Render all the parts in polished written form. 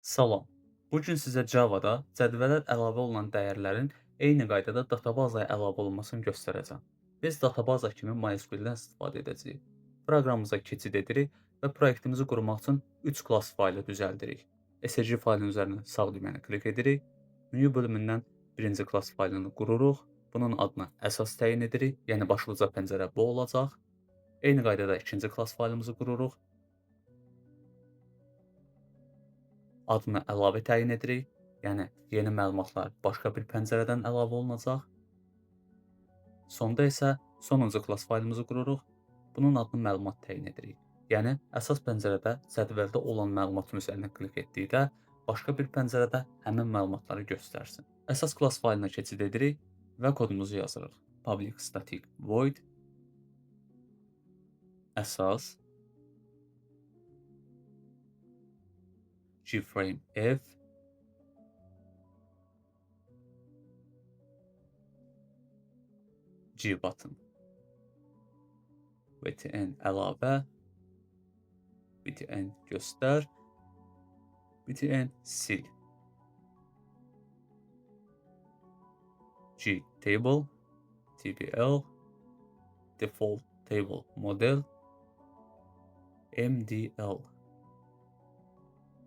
Salam. Bu gün sizə Java-da cədvələ əlavə olunan dəyərlərin eyni qaydada databazaya əlavə olunmasını göstərəcəm. Biz databaza kimi MySQL-dən istifadə edəcəyik. Proqramımıza keçid edirik və proyektimizi qurmaq üçün 3 klass faylı düzəldirik. SCG faylın üzərinə sağ düyməni klik edirik. New bölümündən birinci klass faylını qururuq. Bunun adına əsas təyin edirik, yəni başlıca pəncərə bu olacaq. Eyni qaydada ikinci klass faylımızı qururuq. Adına əlavə təyin edirik. Yəni yeni məlumatlar başqa bir pəncərədən əlavə olunacaq. Sonda isə sonuncu klass faylımızı qururuq. Bunun adını məlumat təyin edirik. Yəni əsas pəncərədə cədvəldə olan məlumatın üzərinə klik etdikdə başqa bir pəncərədə həmin məlumatları göstərsin. Əsas klass faylına keçid edirik və kodumuzu yazırıq. Public static void əsas gframe f gbutton btn əlavə btn göstər btn sil gtable tbl default table model mdl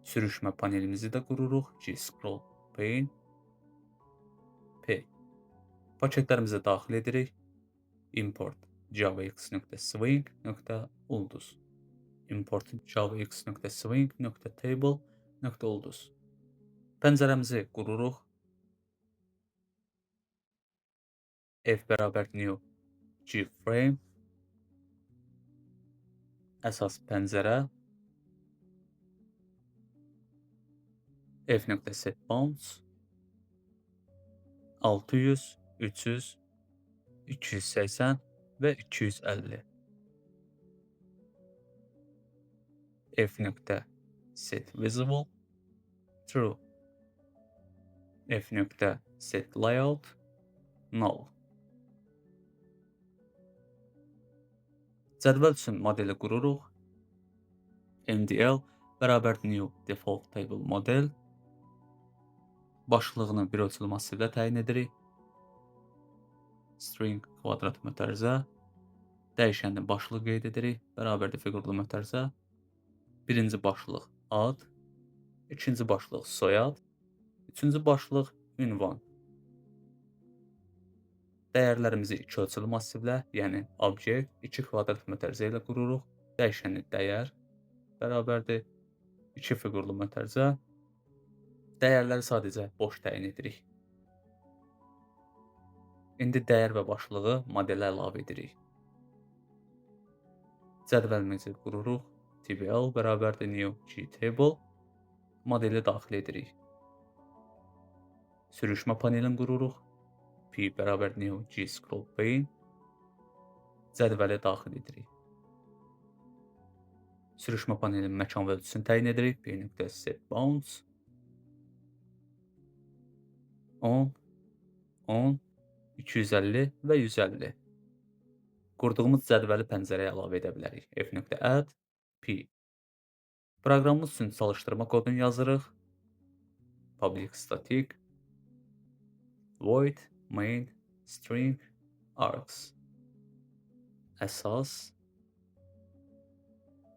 sürüşmə panelimizi də qururuq. G-scroll pane p paketlərimizi daxil edirik. Import javax.swing.ulduz import javax.swing.table.ulduz pəncərəmizi qururuq. F bərabər new gframe əsas pəncərə f.setBounds 600, 300, 280 və 250 f.setVisible true f.setLayout null Cədvəl üçün modeli qururuq. MDL bərabər new default table model başlığını bir ölçülü massivdə təyin edirik. String kvadrat mötərizə dəyişənin başlığı qeyd edirik. Bərabərdir fiqurlu mötərizə. Birinci başlıq ad, ikinci başlıq soyad, üçüncü başlıq ünvan. Dəyərlərimizi iki ölçülü massivlə, yəni obyekt 2 kvadrat mötərizə ilə qururuq. Dəyişəni dəyər bərabərdir 2 fiqurlu mötərizə. Dəyərləri sadəcə boş təyin edirik. İndi dəyər və başlığı modelə əlavə edirik. Cədvəlimizi qururuq. TBL bərabərdir new gtable modeli daxil edirik. Sürüşmə panelini qururuq. P bərabər new G-scroll pane cədvəli daxil edirik. Sürüşmə panelinin məkan və ölçüsünü təyin edirik. p.setBounds 10, 10, 250 və 150. Qurduğumuz cədvəli pəncərəyə əlavə edə bilərik. F.add p proqramımız üçün çalışdırma kodunu yazırıq. Public static void main string args əsas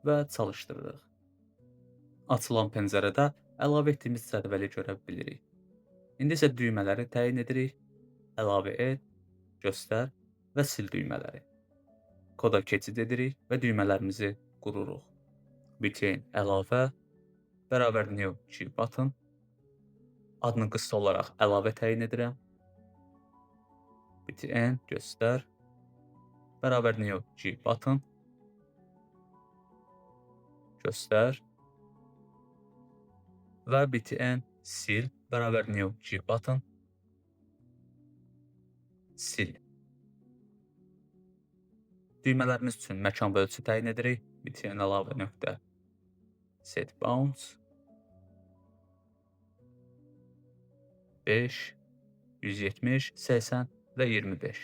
və çalışdırırıq. Açılan pəncərədə əlavə etdiyimiz cədvəli görə bilirik. İndi isə düymələri təyin edirik. Əlavə et, göstər və sil düymələri. Koda keçid edirik və düymələrimizi qururuq. Btn əlavə bərabər new gbutton adını qısa olaraq əlavə təyin edirəm. Btn göstər bərabər new gbutton göstər və btn sil bərabər new gbutton sil. Düymələrimiz üçün məkan və ölçü təyin edirik. Btn əlavə nöqtə setBounds 5, 170, 80 və 25.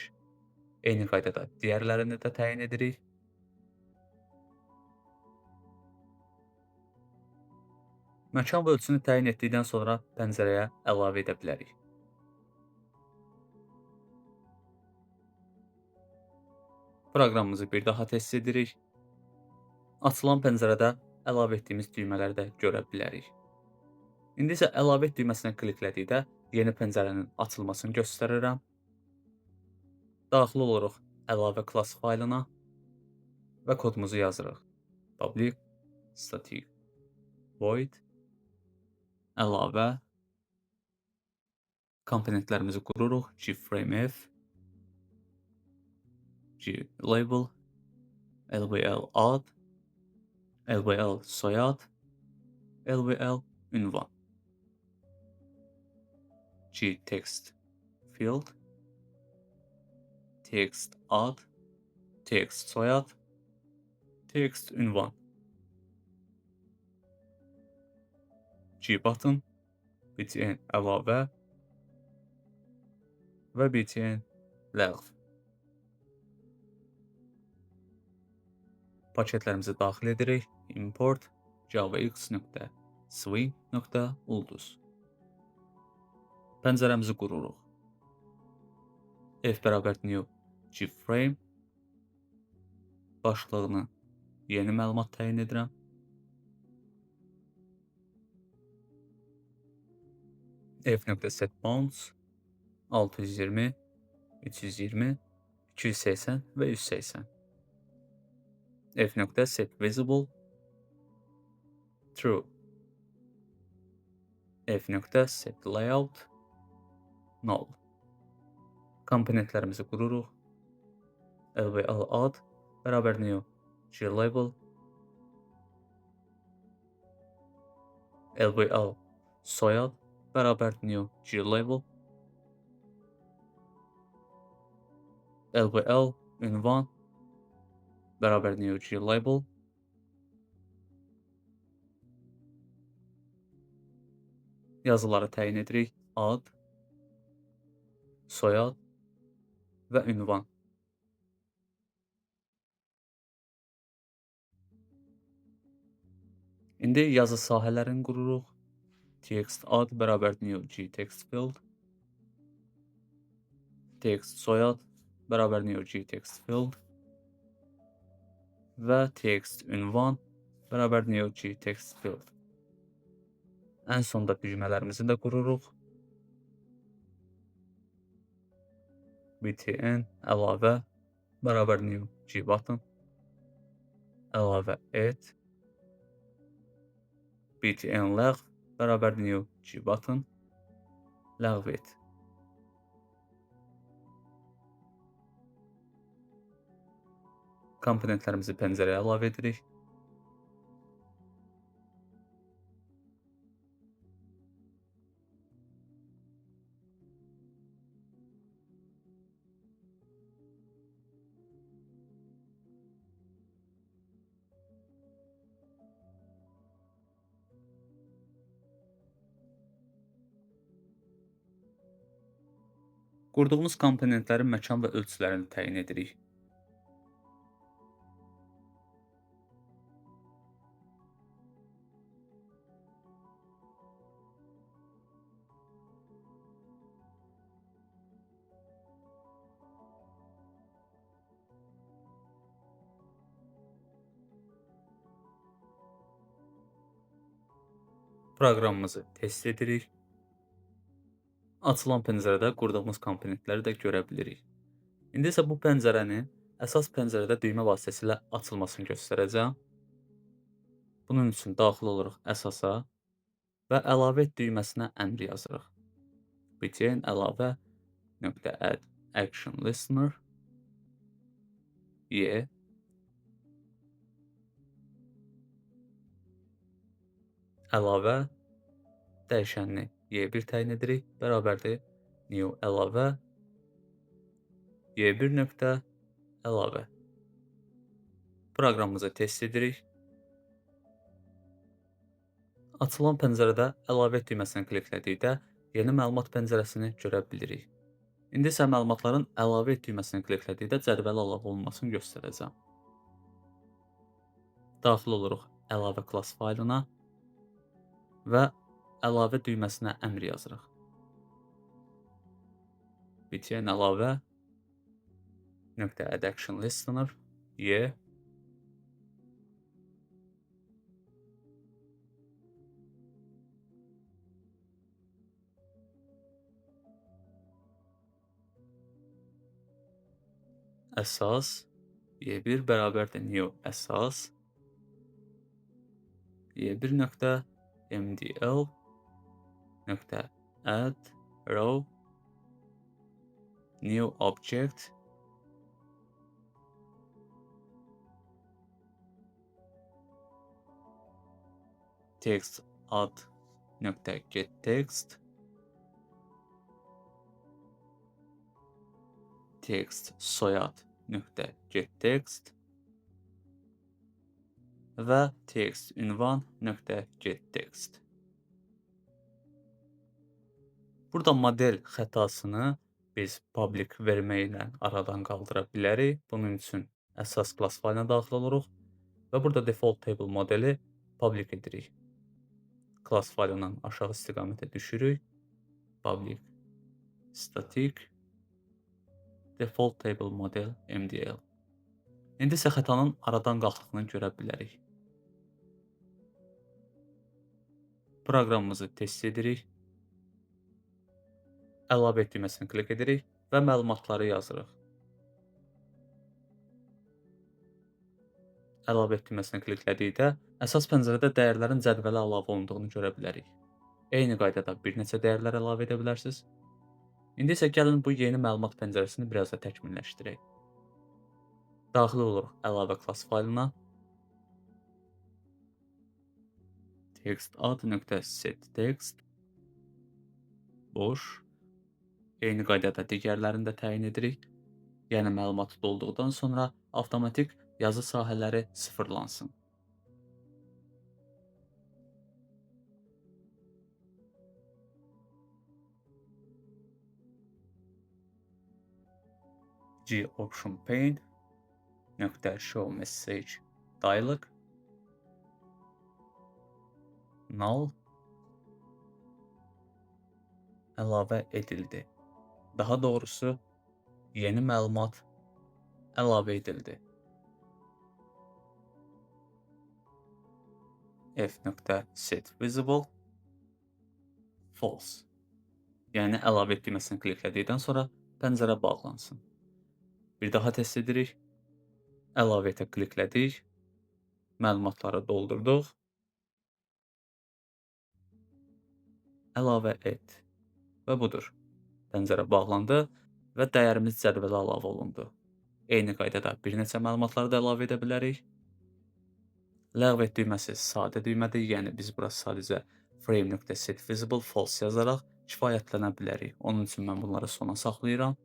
Eyni qaydada digərlərini də təyin edirik. Məkan və ölçünü təyin etdikdən sonra pəncərəyə əlavə edə bilərik. Proqramımızı bir daha test edirik. Açılan pəncərədə əlavə etdiyimiz düymələri də görə bilərik. İndi isə əlavə et düyməsinə kliklədikdə yeni pəncərənin açılmasını göstərirəm. Daxil oluruq əlavə klass faylına və kodumuzu yazırıq. Public static void əlavə komponentlərimizi qururuq. GFrameF, GLabel, LVL ad, LVL soyad, LVL ünvan, GText field, text ad, text soyad, text ünvan, GButton, BTN əlavə və BTN ləğv. Paketlərimizi daxil edirik. Import javax.swing.ulduz. Pəncərəmizi qururuq. F bərabər new GFrame. Başlığını yeni məlumat təyin edirəm. F.setBounds 620, 320, 280 və 180. F.setVisible true. F.setLayout null. Komponentlərimizi qururuq. LVL ad bərabər new GLabel, LVL soyad bərabər new GLabel, LVL ünvan bərabər new GLabel, yazıları təyin edirik. Ad, soyad və ünvan. İndi yazı sahələrini qururuq. Text ad bərabər new GText field, text soyad bərabər new GText field və text ünvan bərabər new GText field. Ən sonda düymələrimizi də qururuq. BTN əlavə bərabər new GButton əlavə et, BTN ləğv bərabər new GButton ləğv et. Komponentlərimizi pəncərəyə əlavə edirik. Qurduğumuz komponentlərin məkan və ölçülərini təyin edirik. Proqramımızı test edirik. Açılan pəncərədə qurduğumuz komponentləri də görə bilirik. İndi isə bu pəncərənin əsas pəncərədə düymə vasitəsilə açılmasını göstərəcəm. Bunun üçün daxil oluruq əsasa və əlavə et düyməsinə əmr yazırıq. BTN əlavə .add action listener y əlavə dəyişənini y1 təyin edirik, bərabərdir new əlavə y1 nöqtə əlavə. Proqramımızı test edirik. Açılan pəncərədə əlavə et düyməsini kliklədikdə yeni məlumat pəncərəsini görə bilirik. İndi isə məlumatların əlavə et düyməsini kliklədikdə cədvəl əlavə olunmasını göstərəcəm. Daxil oluruq əlavə klass faylına və əlavə düyməsinə əmr yazırıq. BTN əlavə .add action listener Y əsas Y1 bərabərdir new əsas Y1 nöqtə MDL nöqtə add row new object text add nöqtə get text text soyad nöqtə get text və text ünvan nöqtə get text. Burada model xətasını biz public verməklə aradan qaldıra bilərik. Bunun üçün əsas class faylına daxil oluruq və burada default table modeli public edirik. Class faylından aşağı istiqamətə düşürük. Public static default table model MDL. İndi isə xətanın aradan qalxdığını görə bilərik. Proqramımızı test edirik. Əlavə et düyməsini klik edirik və məlumatları yazırıq. Əlavə et düyməsini kliklədikdə əsas pəncərədə dəyərlərin cədvələ əlavə olunduğunu görə bilərik. Eyni qaydada bir neçə dəyərlər əlavə edə bilərsiniz. İndi isə gəlin bu yeni məlumat pəncərəsini biraz da təkmilləşdirək. Daxil oluruq əlavə class faylına. Text add.set text boş. Eyni qaydada digərlərini də təyin edirik. Yəni məlumatı dolduqdan sonra avtomatik yazı sahələri sıfırlansın. G option pane nöqtə show message dialog null əlavə edildi. Daha doğrusu yeni məlumat əlavə edildi. F.set visible false. Yəni əlavə et düyməsini kliklədikdən sonra pəncərə bağlansın. Bir daha test edirik. Əlavə etə kliklədik. Məlumatları doldurduq. Əlavə et. Və budur. Pəncərə bağlandı və dəyərimiz cədvələ əlavə olundu. Eyni qaydada bir neçə məlumatları da əlavə edə bilərik. Ləğv et düyməsi sadə düymədir, yəni biz bura sadəcə frame.set visible false yazaraq kifayətlənə bilərik. Onun üçün mən bunları sona saxlayıram.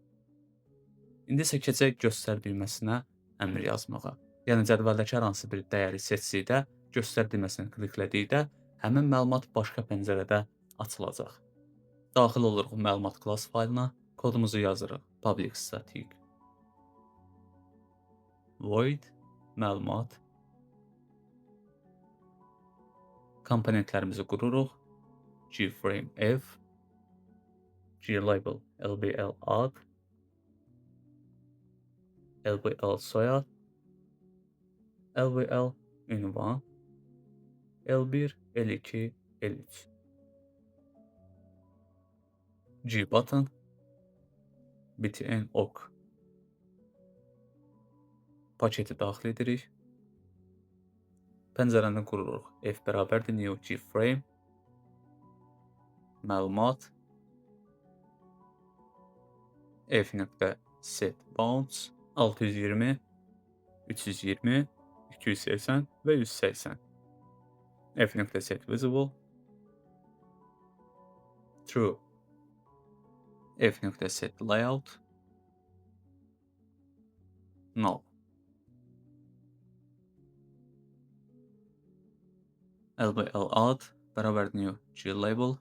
İndi isə keçək göstər düyməsinə əmr yazmağa. Yəni cədvəldəki hər hansı bir dəyəri seçdikdə, göstər düyməsini kliklədikdə həmin məlumat başqa pəncərədə açılacaq. Daxil oluruq məlumat class faylına, kodumuzu yazırıq. Public static void məlumat komponentlərimizi qururuq. GFrame F GLabel LBL ad LBL soyad LBL ünvan L1 L2 L3 Gbutton BTN ok paketi daxil edirik. Pəncərəni qururuq. F bərabərdir new GFrame məlumat F.set bounds 620 320 280 və 180 F.set visible true F.set layout null LBL add bərabər new glabel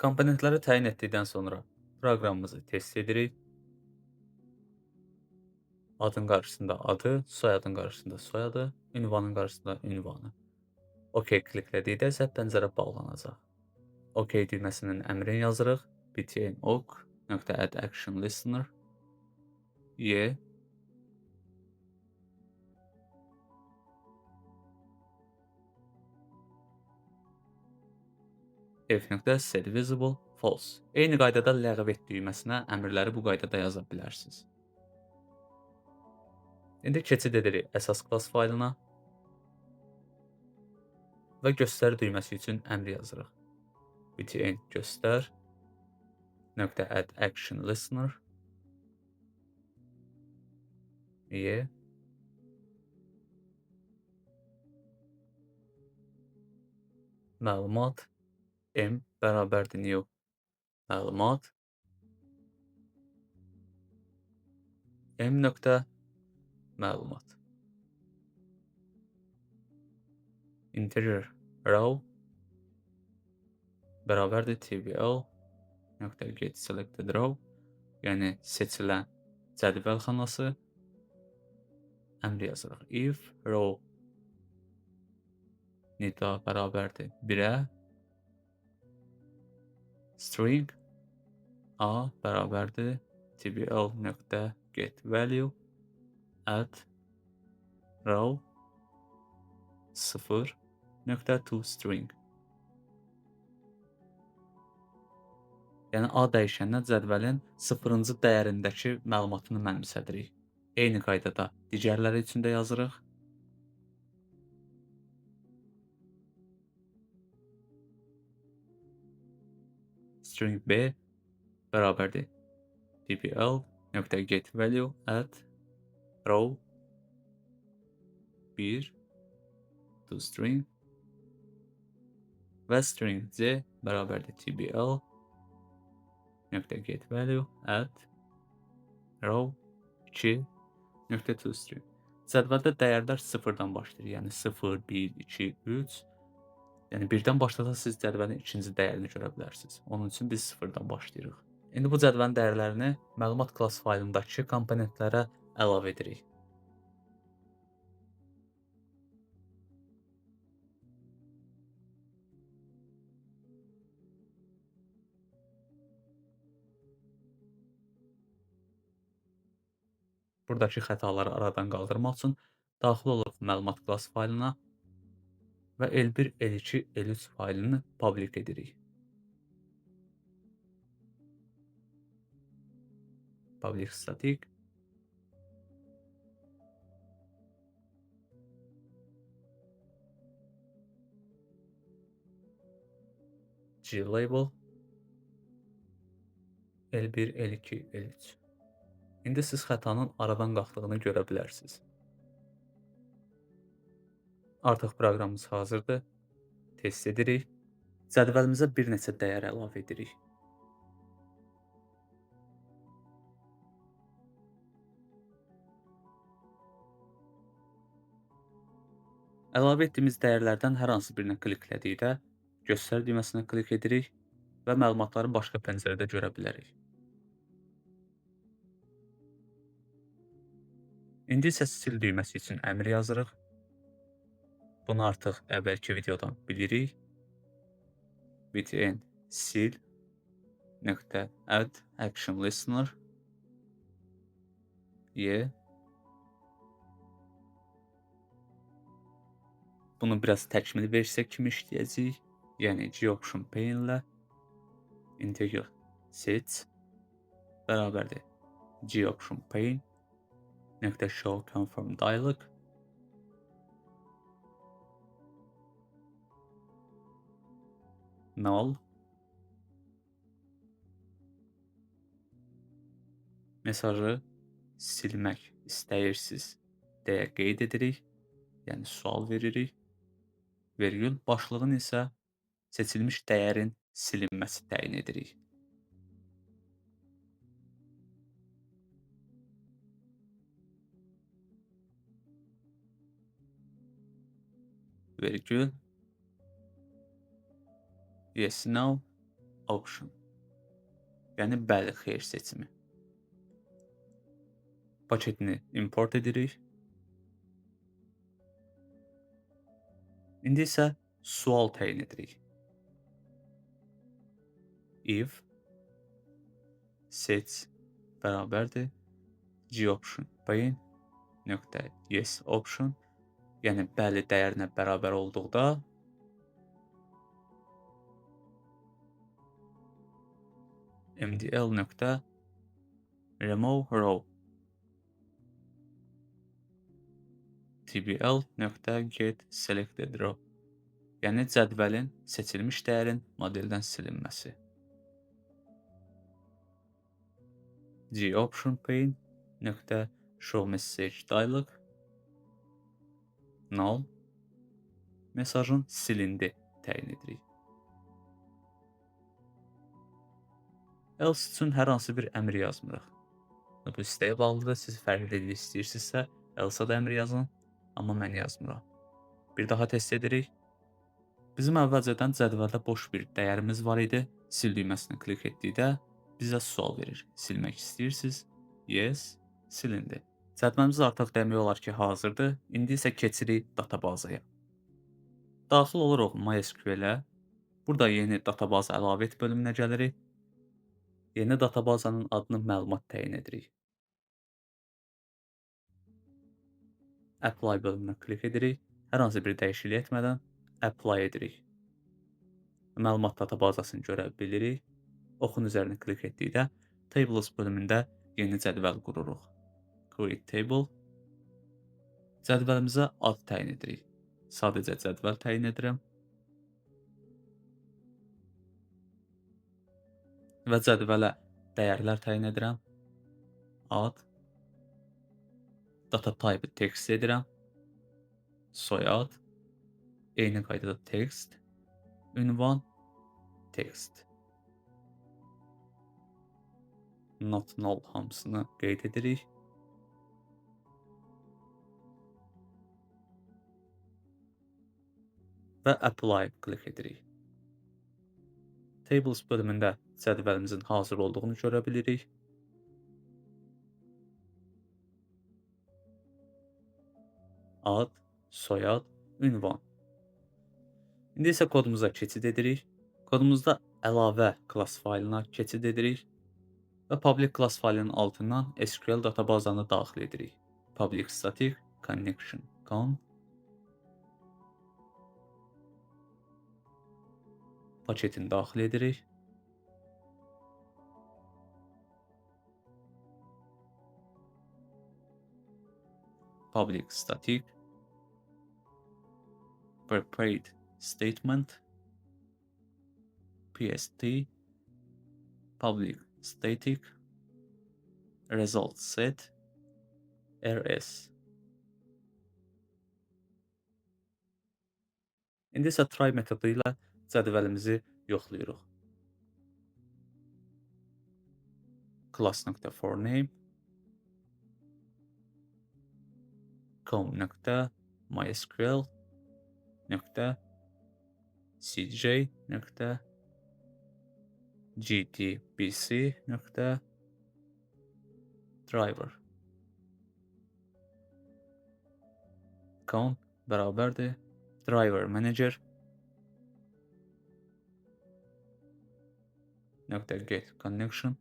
Komponentləri təyin etdikdən sonra proqramımızı test edirik. Adın qarşısında adı, soyadın qarşısında soyadı, ünvanın qarşısında ünvanı. OK klikledikdə isə pəncərə bağlanacaq. OK düyməsinin əmrini yazırıq. btn ok.add action listener y f.set visible false. Eyni qaydada ləğv et düyməsinə əmrləri bu qaydada yaza bilərsiniz. İndi keçid edirik əsas klass faylına və göstər düyməsi üçün əmr yazırıq. btn göstər .add action listener y məlumat m bərabərdir new məlumat m nöqtə məlumat integer row bərabərdir tbl nöqtə get selected row, yəni seçilən cədvəl xanası əmri yazırıq. If row nida bərabərdir 1-ə string a bərabərdir tbl nöqtə get value add row 0 nöqtə to string. Yəni A dəyişəninə cədvəlin 0-cı dəyərindəki məlumatını mənimsədirik. Eyni qaydada digərləri üçün də yazırıq. String B bərabərdir tbl nöqtə get value add row 1 to string və string C bərabərdir tbl nöqtə get value add row 2 nöqtə to string. Cədvəldə dəyərlər 0-dan başlayır. Yəni 0, 1, 2, 3. Yəni 1-dən başlasa siz cədvəlin ikinci dəyərini görə bilərsiniz. Onun üçün biz 0-dan başlayırıq. İndi bu cədvəlin dəyərlərini məlumat klass faylındakı komponentlərə əlavə edirik. Buradakı xətaları aradan qaldırmaq üçün daxil oluruq məlumat klass faylına və L1, L2, L3 faylını public edirik. Public static glabel L1, L2, L3. İndi siz xətanın aradan qalxdığını görə bilərsiniz. Artıq proqramımız hazırdır. Test edirik. Cədvəlimizə bir neçə dəyər əlavə edirik. Əlavə etdiyimiz dəyərlərdən hər hansı birinə kliklədikdə göstər düyməsinə klik edirik və məlumatları başqa pəncərədə görə bilərik. İndi isə sil düyməsi üçün əmr yazırıq. Bunu artıq əvvəlki videodan bilirik. btn sil nöqtə add action listener y. Bunu biraz təkmil versiya kimi işləyəcəyik. Yəni G-option pane ilə integer set bərabərdir G-option pane nöqtə show confirm dialog null mesajı silmək istəyirsiniz deyə qeyd edirik. Yəni sual veririk. Vergül başlığını isə seçilmiş dəyərin silinməsi təyin edirik. Vergül yes no option. Yəni bəli, xeyir seçimi. Paketini import edirik. İndi isə sual təyin edirik. If set bərabərdir G option pain nöqtə yes option, yəni bəli dəyərinə bərabər olduqda mdl nöqtə remove row tbl nöqtə get selected row, yəni cədvəlin seçilmiş dəyərin modeldən silinməsi. G option pane nöqtə show message dialog null mesajın silindi təyin edirik. Else üçün hər hansı bir əmr yazmırıq. Bu istəyə bağlıdır. Siz fərqli dil istəyirsinizsə else da əmr yazın, amma mən yazmıram. Bir daha test edirik. Bizim əvvəlcədən cədvəldə boş bir dəyərimiz var idi. Sil düyməsini klik etdikdə bizə sual verir. Silmək istəyirsiniz? Yes, silindi. Cədvəlimiz artıq demək olar ki, hazırdır. İndi isə keçirik databazaya. Daxil oluruq MySQL-ə. Burada yeni databaza əlavə et bölümünə gəlirik. Yeni databazanın adını məlumat təyin edirik. Apply bölümünə klik edirik. Hər hansı bir dəyişiklik etmədən apply edirik. Məlumat databazasını görə bilirik. Oxun üzərinə klik etdikdə Tables bölümündə yeni cədvəl qururuq. Create table. Cədvəlimizə ad təyin edirik. Sadəcə cədvəl təyin edirəm. Və cədvələ dəyərlər təyin edirəm. Ad. Data type text edirəm. Soyad. Eyni qaydada text. Ünvan. Text. Not null hamısını qeyd edirik. Və apply klik edirik. Tables bölümündə cədvəlimizin hazır olduğunu görə bilirik. Ad, soyad, ünvan. İndi isə kodumuza keçid edirik. Kodumuzda əlavə class faylına keçid edirik. Və public class faylının altından SQL databazanı daxil edirik. Public static connection count. Paketini daxil edirik. Public static prepared statement PST public static result set rs. İndi isə try metodu ilə cədvəlimizi yoxlayırıq. Class.forName com.mysql cj gtbc driver count bərabərdir driver manager .get connection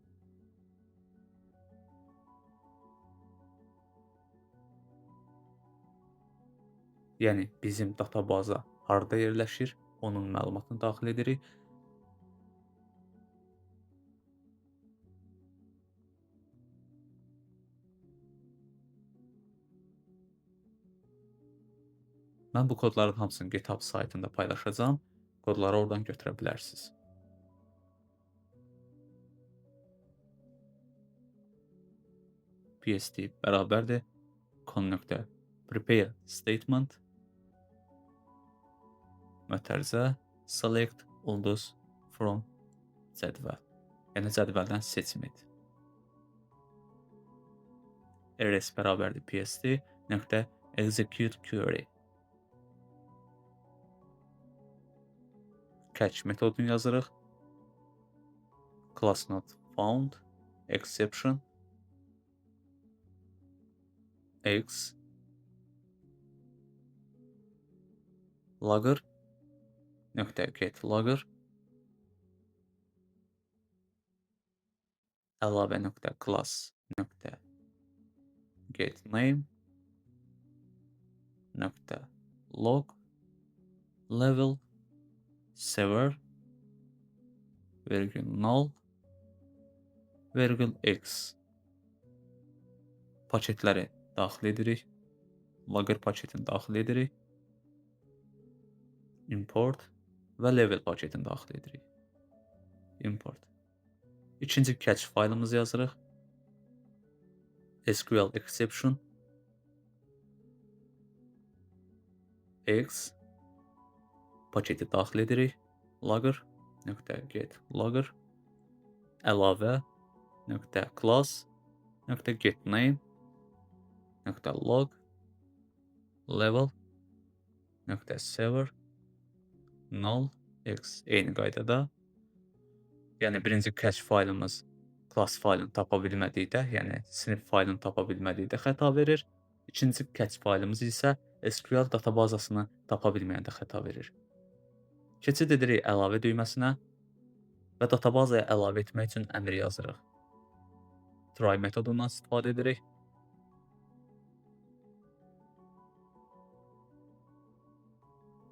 yəni bizim databaza harda yerləşir, onun məlumatını daxil edirik. Mən bu kodların hamısını GitHub saytında paylaşacağım. Kodları oradan götürə bilərsiniz. PST bərabərdir con.prepare statement mötərizə select ulduz from cədvəl. Yəni cədvəldən seçim et. rs bərabərdir PST .execute query. Catch metodunu yazırıq. class not found, exception, x, logger, nöqtə get logger, əlavə nöqtə class nöqtə get name, nöqtə log, level, server, virgül null, virgül x. Paketləri daxil edirik. Logger paketini daxil edirik. Import və level paketini daxil edirik. Import. İkinci catch faylımızı yazırıq. SQL exception x paketi daxil edirik. Logger nöqtə get logger, əlavə nöqtə class nöqtə get name nöqtə log, level nöqtə server, null, x. Eyni qaydada. Yəni birinci catch faylımız class faylını tapa bilmədikdə, yəni sinif faylını tapa bilmədikdə xəta verir. İkinci catch faylımız isə SQL databazasını tapa bilməyəndə xəta verir. Keçid edirik əlavə düyməsinə və databazaya əlavə etmək üçün əmr yazırıq. Try metodundan istifadə edirik.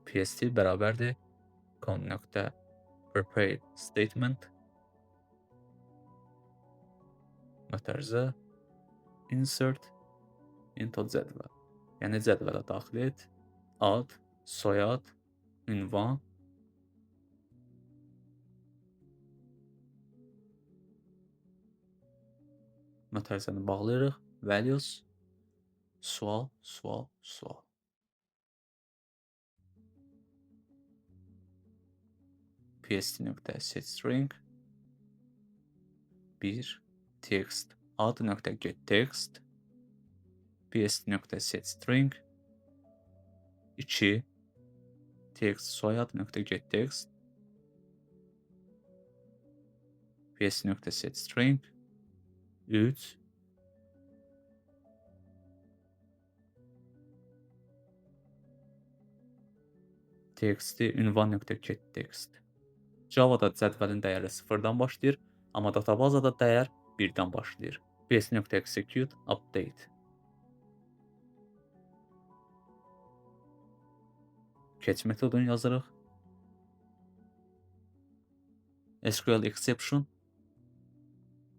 PST bərabərdir con.prepare statement mötərizə insert into cədvəl. Yəni cədvələ daxil et, ad, soyad, ünvan, mötərizəni bağlayırıq, values, sual, sual, sual. PST.setString 1 text ad.getText PST.setString 2 text soyad.getText PST.setString 3 text'i ünvan.getText. Java'da cədvəlin dəyəri 0-dan başlayır, amma databazada dəyər 1-dən başlayır. PS.execute update. Catch metodunu yazırıq. SQL exception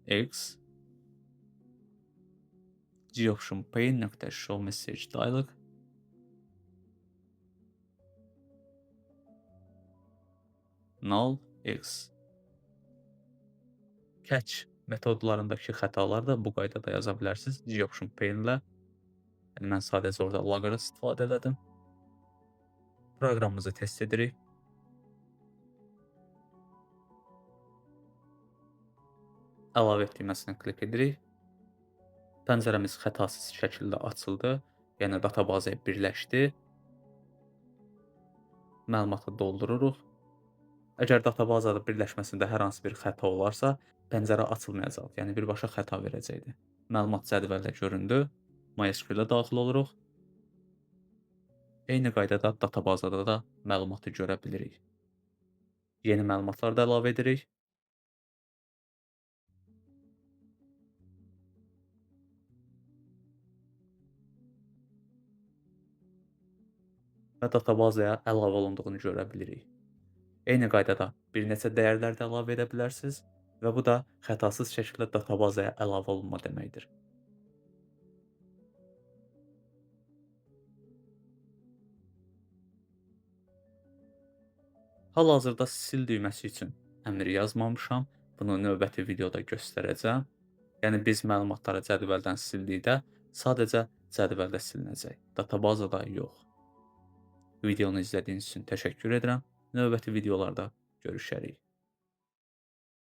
x goption pane.show message dialog null x. Catch metodlarındakı xətaları da bu qaydada yaza bilərsiniz. Goption pane ilə. Yəni mən sadəcə orada logger istifadə elədim. Proqramımızı test edirik. Əlavə et düyməsinə klik edirik. Pəncərəmiz xətasız şəkildə açıldı. Yəni databazaya birləşdi. Məlumatı doldururuq. Əgər databazada birləşməsində hər hansı bir xəta olarsa, pəncərə açılmayacaq. Yəni birbaşa xəta verəcəkdir. Məlumat cədvəldə göründü. MySQL-ə daxil oluruq. Eyni qaydada databazada da məlumatı görə bilirik. Yeni məlumatlar da əlavə edirik. Və databazaya əlavə olunduğunu görə bilirik. Eyni qaydada bir neçə dəyərlər də əlavə edə bilərsiniz və bu da xətasız şəkildə databazaya əlavə olunma deməkdir. Hal-hazırda sil düyməsi üçün əmr yazmamışam. Bunu növbəti videoda göstərəcəm. Yəni biz məlumatları cədvəldən sildikdə sadəcə cədvəldə silinəcək, databazada yox. Videonu izlədiyiniz üçün təşəkkür edirəm. Növbəti videolarda görüşərik.